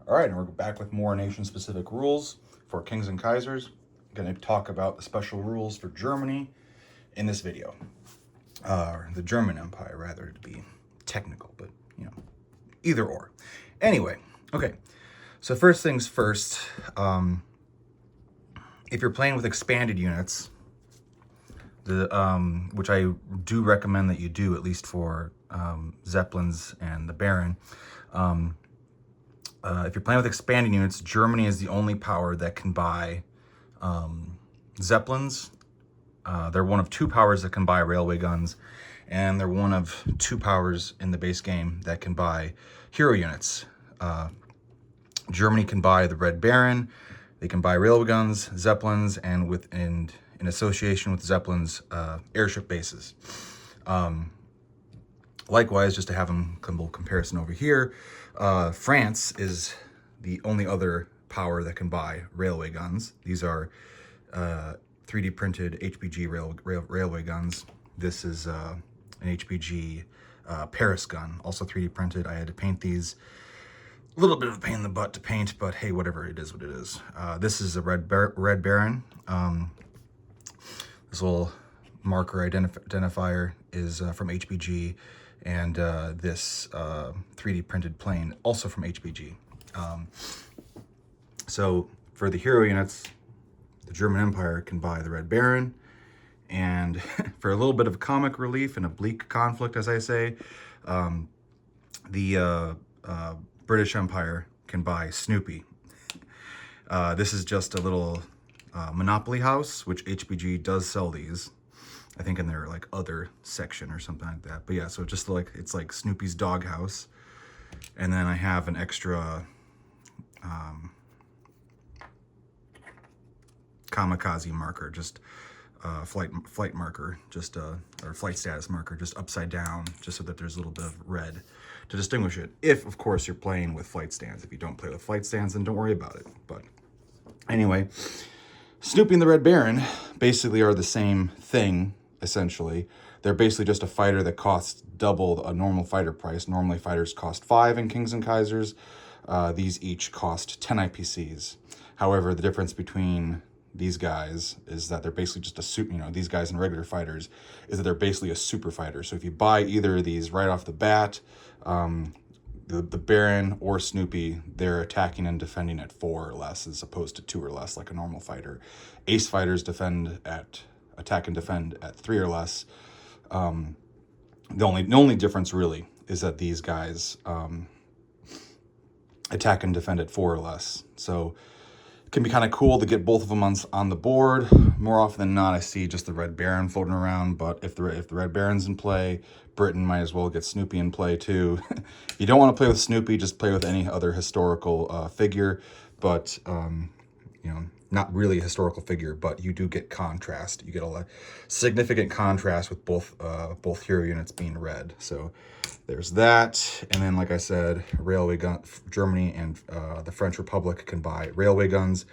All right, and we're back with more nation-specific rules for Kings and Kaisers. I'm going to talk about the special rules for Germany in this video. The German Empire, rather, to be technical, but, you know, either or. Anyway, okay, so first things first, if you're playing with expanded units, which I do recommend that you do, at least for Zeppelins and the Baron, if you're playing with expanding units, Germany is the only power that can buy Zeppelins. They're one of two powers that can buy railway guns, and they're one of two powers in the base game that can buy hero units. Germany can buy the Red Baron, they can buy railway guns, Zeppelins, and in association with Zeppelins, airship bases. Likewise, just to have a little comparison over here, France is the only other power that can buy railway guns. These are 3D printed HPG railway guns. This is an HPG Paris gun, also 3D printed. I had to paint these. A little bit of a pain in the butt to paint, but hey, whatever, it is what it is. This is a Red Baron. This little marker identifier is from HPG, and this 3D printed plane also from HPG. So for the hero units, the German Empire can buy the Red Baron, and for a little bit of comic relief and a bleak conflict, as I say, the British Empire can buy Snoopy. This is just a little Monopoly house, which HPG does sell these. I think in their like other section or something like that. But yeah, so just like it's like Snoopy's doghouse, and then I have an extra kamikaze marker, just flight marker, just or flight status marker, just upside down, just so that there's a little bit of red to distinguish it. If of course you're playing with flight stands. If you don't play with flight stands, then don't worry about it. But anyway, Snoopy and the Red Baron basically are the same thing. Essentially, they're basically just a fighter that costs double a normal fighter price. Normally fighters cost 5 in Kings and Kaisers. These each cost 10 IPCs. However, the difference between these guys is that they're basically just a super, these guys and regular fighters, is that they're basically a super fighter. So if you buy either of these right off the bat, the Baron or Snoopy, they're attacking and defending at 4 or less as opposed to 2 or less like a normal fighter. Ace fighters attack and defend at 3 or less. The only difference really is that these guys attack and defend at 4 or less. So it can be kind of cool to get both of them on the board. More often than not, I see just the Red Baron floating around, but if the Red Baron's in play, Britain might as well get Snoopy in play too. If you don't want to play with Snoopy, just play with any other historical figure, but not really a historical figure, but you do get contrast. You get a significant contrast with both hero units being red. So there's that. And then, like I said, railway gun. Germany and the French Republic can buy railway guns.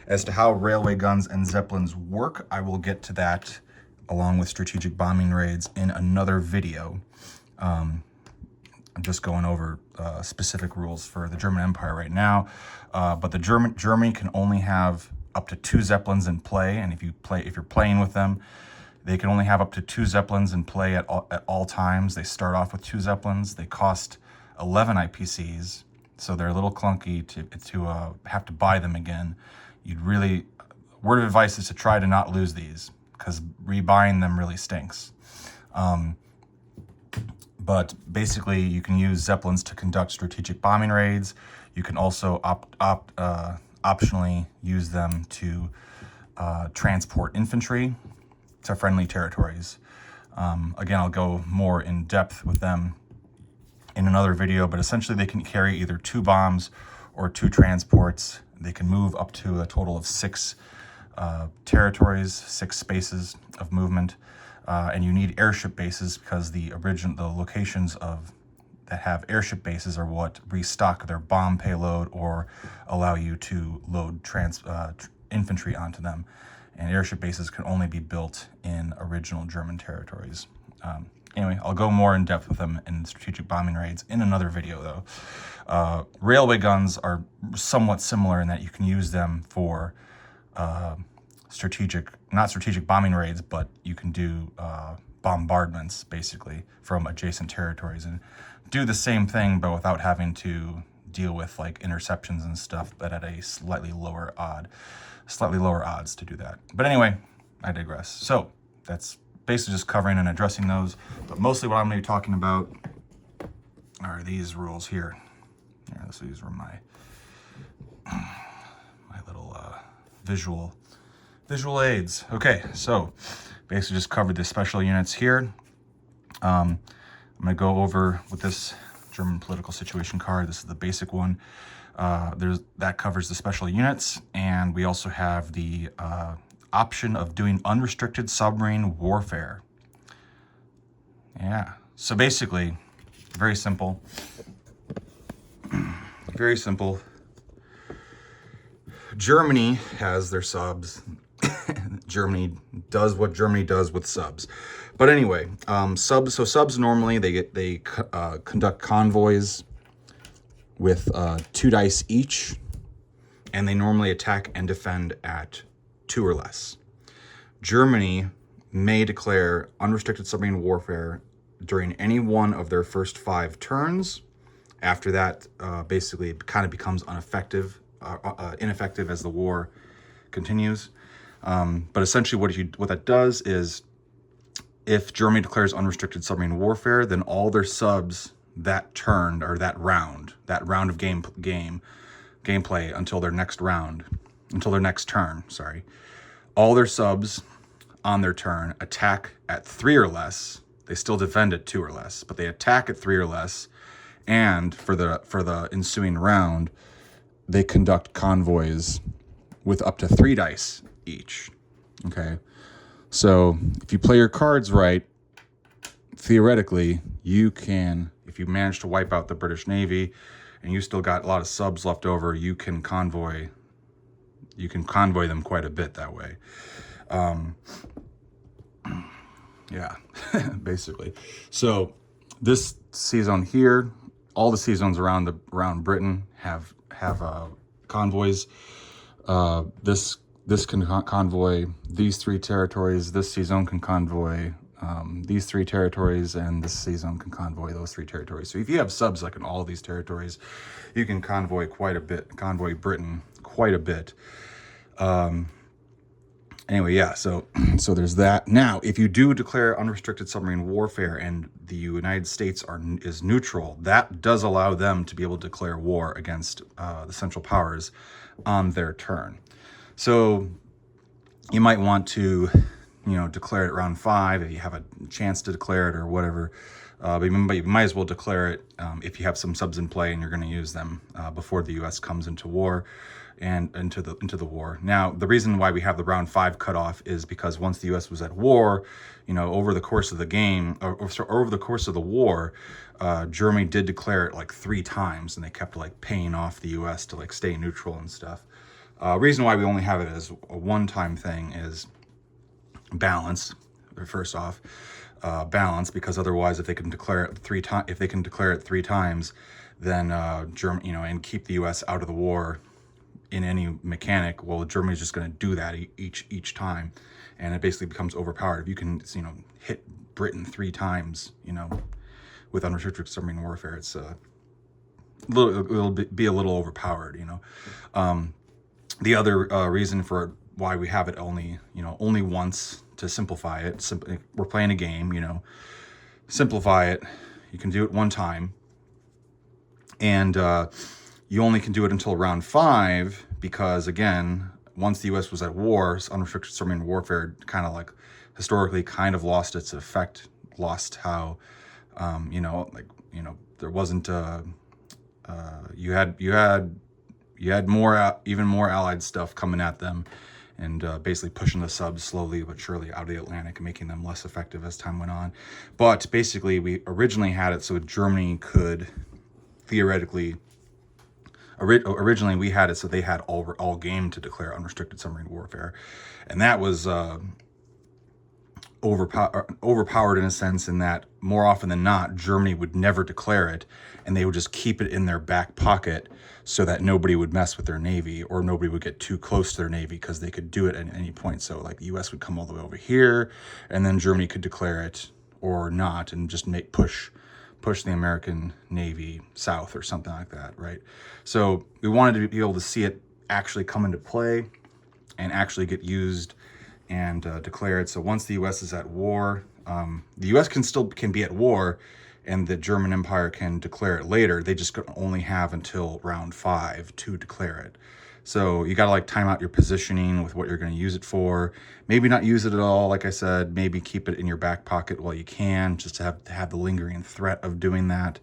As to how railway guns and Zeppelins work, I will get to that along with strategic bombing raids in another video. I'm just going over specific rules for the German Empire right now. But Germany can only have up to 2 Zeppelins in play, and if you're playing with them, they can only have up to 2 Zeppelins in play at all times. They start off with 2 Zeppelins. They cost 11 IPCs, so they're a little clunky to have to buy them again. Word of advice is to try to not lose these, because rebuying them really stinks. But basically, you can use Zeppelins to conduct strategic bombing raids. You can also optionally use them to transport infantry to friendly territories. Again, I'll go more in depth with them in another video, but essentially they can carry either 2 bombs or 2 transports. They can move up to a total of 6 territories, 6 spaces of movement. And you need airship bases because the locations that have airship bases are what restock their bomb payload or allow you to load infantry onto them. And airship bases can only be built in original German territories. anyway, I'll go more in depth with them in strategic bombing raids in another video, though. Railway guns are somewhat similar in that you can use them for not strategic bombing raids, but you can do bombardments, basically, from adjacent territories and do the same thing, but without having to deal with like interceptions and stuff, but at a slightly lower odds to do that. But anyway, I digress. So that's basically just covering and addressing those. But mostly what I'm going to be talking about are these rules here. Yeah, these were my little visual aids. Okay, so basically just covered the special units here. I'm going to go over with this German political situation card. This is the basic one. That covers the special units, and we also have the option of doing unrestricted submarine warfare. Yeah, so basically, very simple. Very simple. Germany has their subs. Germany does what Germany does with subs. But anyway, subs normally they conduct convoys with 2 dice each, and they normally attack and defend at 2 or less. Germany may declare unrestricted submarine warfare during any one of their first 5 turns. After that, basically it kind of becomes ineffective as the war continues. But essentially what that does is, if Germany declares unrestricted submarine warfare, then all their subs that turn, or that round of gameplay until their next turn, all their subs on their turn attack at 3 or less. They still defend at 2 or less, but they attack at 3 or less. And for the ensuing round, they conduct convoys with up to 3 dice each. Okay, so if you play your cards right, theoretically, you can, if you manage to wipe out the British Navy and you still got a lot of subs left over, you can convoy them quite a bit that way. Yeah, basically. So this sea zone here, all the sea zones around Britain have convoys. This can convoy these 3 territories. This sea zone can convoy these 3 territories, and this sea zone can convoy those 3 territories. So if you have subs like in all of these territories, you can convoy Britain quite a bit. Anyway, yeah, so there's that. Now, if you do declare unrestricted submarine warfare and the United States is neutral, that does allow them to be able to declare war against the Central Powers on their turn. So you might want to, declare it round 5 if you have a chance to declare it or whatever. But you might as well declare it if you have some subs in play and you're going to use them before the U.S. comes into war and into the war. Now, the reason why we have the round 5 cutoff is because once the U.S. was at war, over the course of the game, over the course of the war, Germany did declare it like 3 times, and they kept like paying off the U.S. to like stay neutral and stuff. Reason why we only have it as a one-time thing is balance. First off, balance, because otherwise, if they can declare it 3 times, then Germany, and keep the U.S. out of the war in any mechanic, well, Germany's just going to do that each time, and it basically becomes overpowered. If you can, hit Britain 3 times, with unrestricted submarine warfare, it'll be a little overpowered, The other reason for why we have it only once, to simplify it. We're playing a game, simplify it. You can do it 1 time, and you only can do it until round 5 because, again, once the U.S. was at war, unrestricted submarine warfare kind of like historically kind of lost its effect, lost how, there wasn't you had even more allied stuff coming at them, and basically pushing the subs slowly but surely out of the Atlantic and making them less effective as time went on. But basically, we originally had it so Germany could theoretically. Originally, we had it so they had all game to declare unrestricted submarine warfare, and that was overpowered in a sense, in that more often than not, Germany would never declare it, and they would just keep it in their back pocket so that nobody would mess with their navy, or nobody would get too close to their navy, because they could do it at any point. So like the US would come all the way over here, and then Germany could declare it or not, and just push the American Navy south or something like that, right? So we wanted to be able to see it actually come into play and actually get used and declare it. So once the U.S. is at war, the U.S. can be at war, and the German Empire can declare it later. They just only have until round 5 to declare it. So you got to like time out your positioning with what you're going to use it for. Maybe not use it at all, like I said. Maybe keep it in your back pocket while you can, just to have the lingering threat of doing that,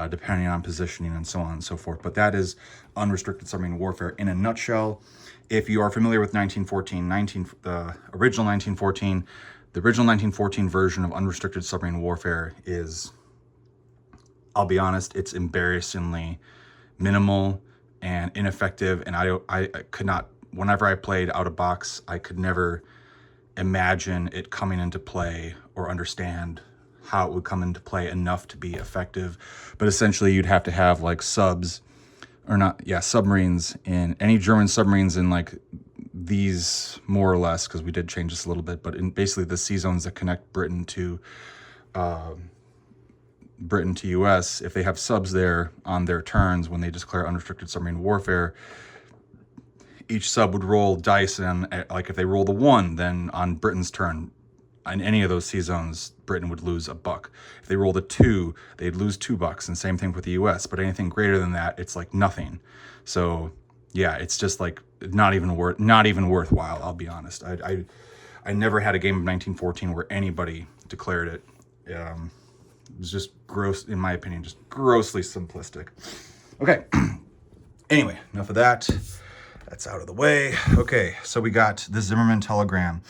depending on positioning and so on and so forth. But that is unrestricted submarine warfare in a nutshell. If you are familiar with the original 1914, the original 1914 version of unrestricted submarine warfare is, I'll be honest, it's embarrassingly minimal and ineffective, and I could not, whenever I played out of box, I could never imagine it coming into play or understand how it would come into play enough to be effective. But essentially you'd have to have like submarines in any German submarines in like these, more or less, because we did change this a little bit, but in basically the sea zones that connect Britain to US, if they have subs there on their turns when they declare unrestricted submarine warfare, each sub would roll dice, and like if they roll the 1, then on Britain's turn, in any of those sea zones, Britain would lose $1. If they rolled a 2, they'd lose $2, and same thing with the US. But anything greater than that, it's like nothing. So yeah, it's just like not even worthwhile. I'll be honest. I never had a game of 1914 where anybody declared it. It was just gross, in my opinion, just grossly simplistic. Okay. Anyway, enough of that. That's out of the way. Okay, so we got the Zimmermann telegram.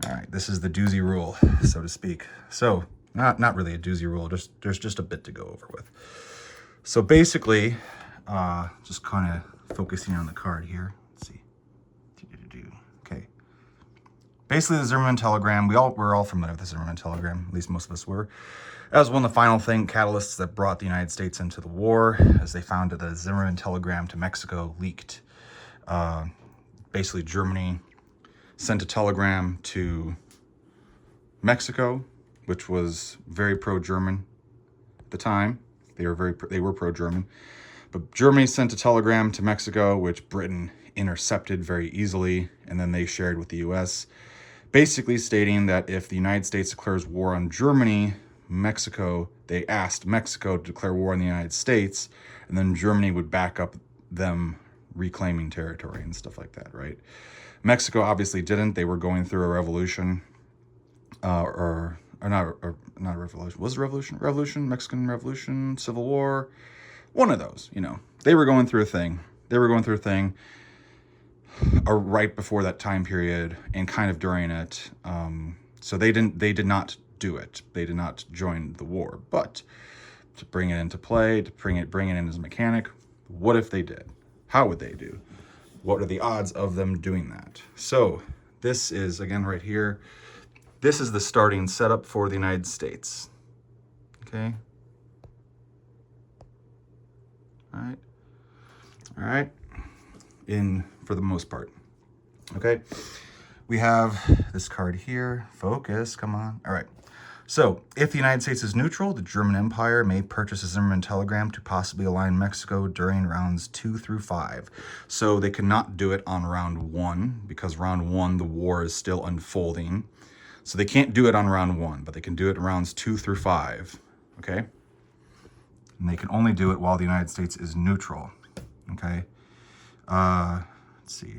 All right, this is the doozy rule, so to speak. So not really a doozy rule. There's just a bit to go over with. So basically, just kind of focusing on the card here. Let's see. Okay. Basically, the Zimmermann telegram. We're all familiar with the Zimmermann telegram. At least most of us were. That was one of the final catalysts that brought the United States into the war, as they found that the Zimmermann telegram to Mexico leaked. Basically, Germany sent a telegram to Mexico, which was very pro-German at the time. They were pro-German. But Germany sent a telegram to Mexico, which Britain intercepted very easily, and then they shared with the U.S., basically stating that if the United States declares war on Germany, they asked Mexico to declare war on the United States, and then Germany would back up them reclaiming territory and stuff like that, right? Mexico obviously didn't. They were going through a revolution, or not a revolution. Was it a revolution? Revolution? Mexican Revolution? Civil War? One of those, They were going through a thing. Right before that time period and kind of during it. So they did not do it. They did not join the war. But to bring it into play, to bring it in as a mechanic, what if they did? How would they do? What are the odds of them doing that? So this is, again, right here. This is the starting setup for the United States. Okay. All right. For the most part. Okay. We have this card here. Focus, come on. All right. So, if the United States is neutral, the German Empire may purchase a Zimmermann telegram to possibly align Mexico during rounds 2 through 5. So, they cannot do it on round 1, because round 1, the war is still unfolding. So, they can't do it on round 1, but they can do it in rounds 2 through 5. Okay? And they can only do it while the United States is neutral. Okay? Let's see.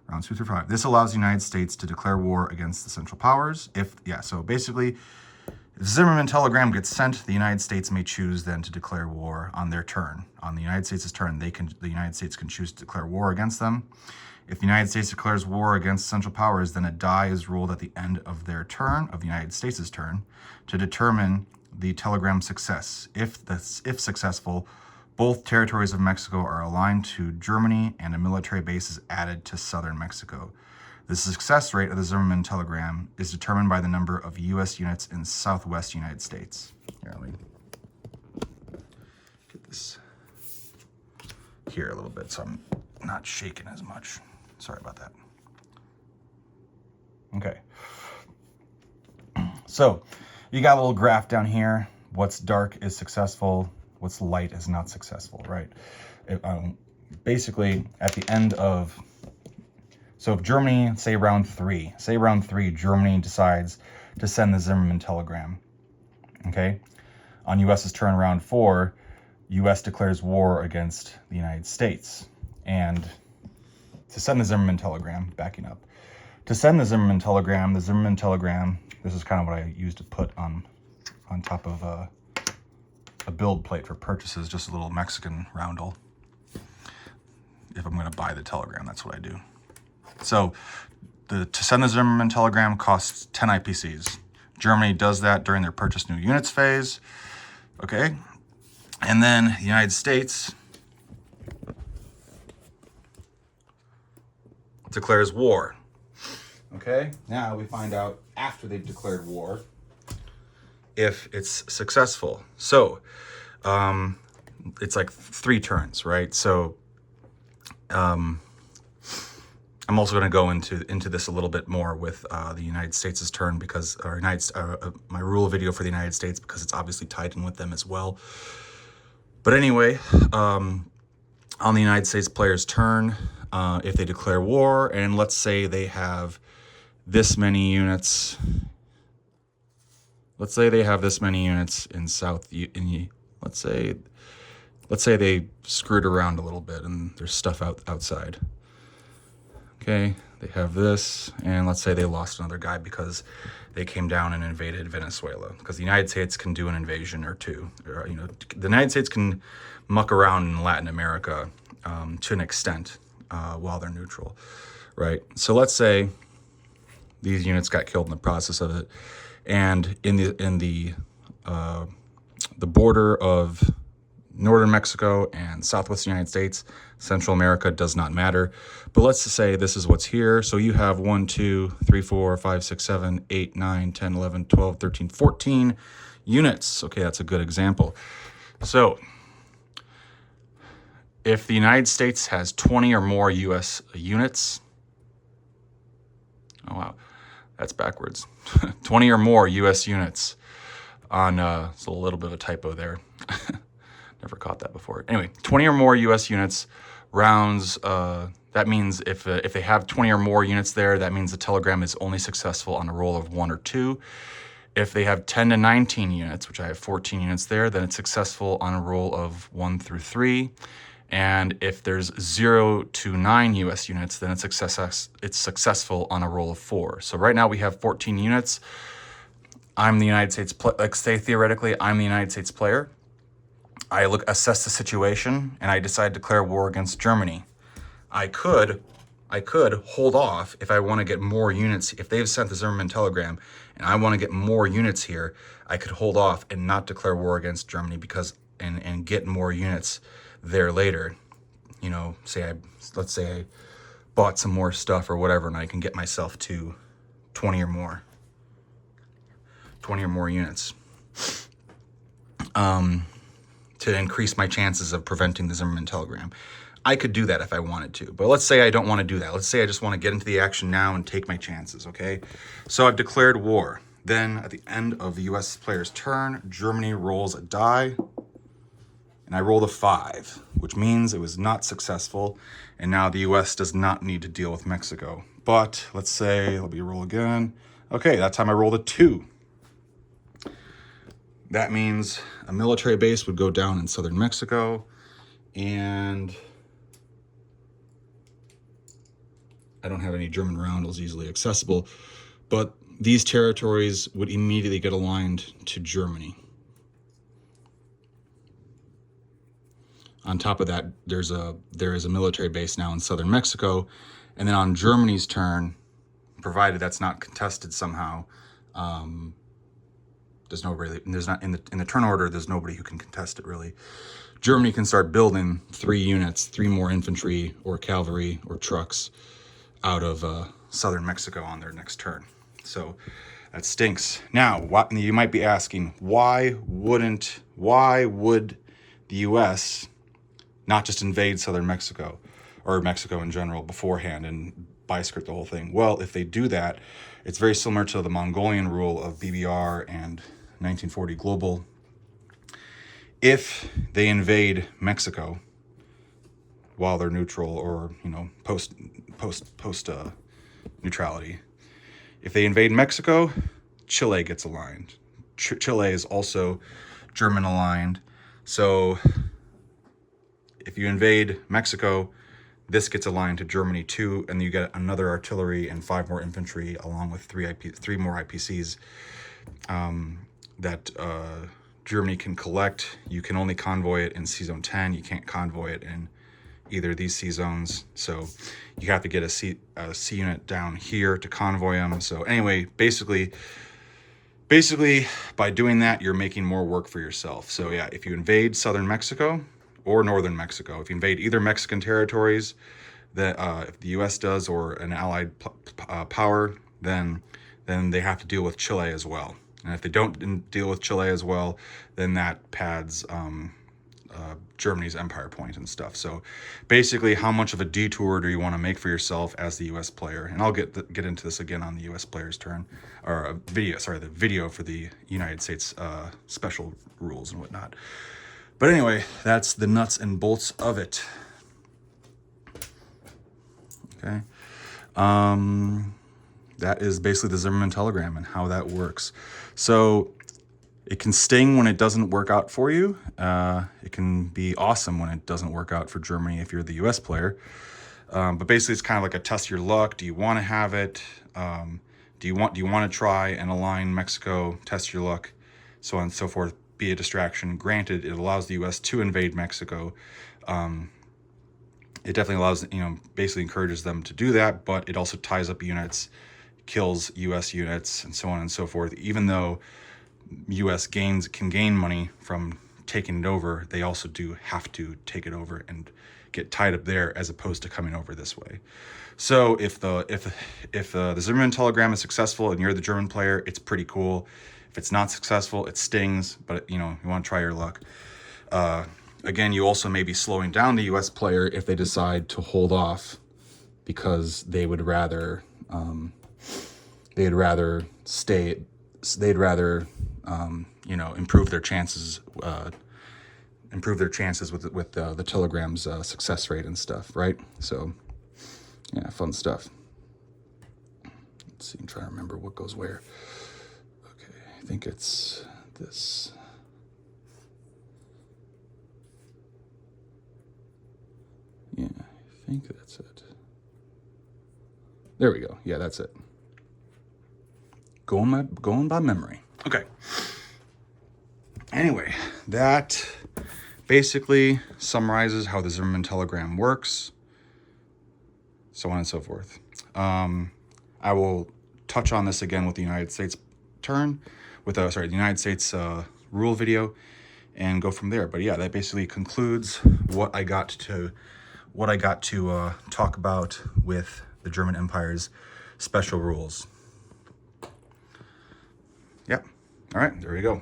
Rounds 2 through 5. This allows the United States to declare war against the Central Powers. So basically, if the Zimmermann telegram gets sent, the United States may choose then to declare war on their turn. On the United States' turn, the United States can choose to declare war against them. If the United States declares war against Central Powers, then a die is rolled at the end of their turn, of the United States' turn, to determine the telegram's success. If successful, both territories of Mexico are aligned to Germany, and a military base is added to southern Mexico. The success rate of the Zimmermann telegram is determined by the number of U.S. units in southwest United States. Here, let me get this here a little bit so I'm not shaking as much. Sorry about that. Okay. So you got a little graph down here. What's dark is successful. What's light is not successful, right? Basically, at the end of... So if Germany, say round three, Germany decides to send the Zimmermann telegram, okay? On U.S.'s turn, round 4, U.S. declares war against the United States. And to send the Zimmermann telegram, backing up, to send the Zimmermann telegram, this is kind of what I used to put on top of a build plate for purchases, just a little Mexican roundel. If I'm going to buy the telegram, that's what I do. So to send the Zimmermann telegram costs 10 IPCs. Germany does that during their purchase new units phase. Okay. And then the United States declares war. Okay. Now we find out after they've declared war if it's successful. So it's like 3 turns, right? So I'm also going to go into this a little bit more with the United States' turn because, my rule video for the United States, because it's obviously tied in with them as well. But anyway, on the United States player's turn, if they declare war, and let's say they have this many units, let's say they have this many units in let's say they screwed around a little bit and there's stuff outside. Okay, they have this, and let's say they lost another guy because they came down and invaded Venezuela. Because the United States can do an invasion or two. Or, the United States can muck around in Latin America to an extent while they're neutral, right? So let's say these units got killed in the process of it, and in the border of northern Mexico and southwest United States, Central America does not matter. But let's just say this is what's here. So you have 1, 2, 3, 4, 5, 6, 7, 8, 9, 10, 11, 12, 13, 14 units. Okay, that's a good example. So if the United States has 20 or more U.S. units, oh wow, that's backwards. 20 or more U.S. units on, it's a little bit of a typo there. Never caught that before. Anyway, 20 or more U.S. units, rounds, that means if they have 20 or more units there, that means the telegram is only successful on a roll of 1 or 2. If they have 10 to 19 units, which I have 14 units there, then it's successful on a roll of 1 through 3. And if there's 0 to 9 U.S. units, then it's successful on a roll of 4. So right now we have 14 units. I'm the United States, like say theoretically, I'm the United States player. I assess the situation, and I decide to declare war against Germany. I could hold off if I want to get more units. If they've sent the Zimmermann telegram and I want to get more units here, I could hold off and not declare war against Germany because and get more units there later. Let's say I bought some more stuff or whatever, and I can get myself to 20 or more units. To increase my chances of preventing the Zimmermann telegram. I could do that if I wanted to, but let's say I don't want to do that. Let's say I just want to get into the action now and take my chances, okay? So I've declared war. Then at the end of the U.S. player's turn, Germany rolls a die, and I rolled a 5, which means it was not successful, and now the U.S. does not need to deal with Mexico. But let's say, let me roll again. Okay, that time I rolled a 2. That means a military base would go down in southern Mexico, and I don't have any German roundels easily accessible, but these territories would immediately get aligned to Germany. On top of that, there is a military base now in southern Mexico, and then on Germany's turn, provided that's not contested somehow, there's not in the turn order, there's nobody who can contest it really. Germany can start building 3 units, 3 more infantry or cavalry or trucks out of southern Mexico on their next turn. So that stinks. Now, you might be asking, why would the U.S. not just invade southern Mexico or Mexico in general beforehand and bi-script the whole thing? Well, if they do that, it's very similar to the Mongolian rule of BBR and 1940 global. If they invade Mexico while they're neutral, or post neutrality, if they invade Mexico, Chile gets aligned. Chile is also German aligned. So if you invade Mexico, this gets aligned to Germany too, and you get another artillery and 5 more infantry, along with 3 more IPCs that Germany can collect. You can only convoy it in C-Zone 10. You can't convoy it in either of these C-zones. So you have to get a C unit down here to convoy them. So anyway, basically, by doing that, you're making more work for yourself. So yeah, if you invade southern Mexico or northern Mexico, if you invade either Mexican territories that if the U.S. does, or an allied power, then they have to deal with Chile as well. And if they don't deal with Chile as well, then that pads Germany's empire point and stuff. So basically, how much of a detour do you want to make for yourself as the U.S. player? And I'll get into this again on the U.S. player's turn, or the video for the United States special rules and whatnot. But anyway, that's the nuts and bolts of it. Okay. That is basically the Zimmerman telegram and how that works. So it can sting when it doesn't work out for you. It can be awesome when it doesn't work out for Germany if you're the U.S. player. But basically, it's kind of like a test your luck. Do you want to have it? Do you want to try and align Mexico, test your luck, so on and so forth, be a distraction? Granted, it allows the U.S. to invade Mexico. It definitely allows, basically encourages them to do that, but it also ties up units, kills U.S. units, and so on and so forth. Even though U.S. can gain money from taking it over, they also do have to take it over and get tied up there, as opposed to coming over this way. So if the Zimmerman telegram is successful and you're the German player, it's pretty cool. If it's not successful, it stings, but you want to try your luck. Again, you also may be slowing down the U.S. player if they decide to hold off, because they would rather improve their chances with the telegram's success rate and stuff, right? So yeah, fun stuff. Let's see, I'm trying to remember what goes where. Okay, I think it's this. Yeah, I think that's it. There we go. Yeah, that's it. Going by memory. Okay. Anyway, that basically summarizes how the Zimmerman telegram works, so on and so forth. I will touch on this again with the United States turn, the United States rule video, and go from there. But yeah, that basically concludes what I got to talk about with the German Empire's special rules. Yep. All right, there we go.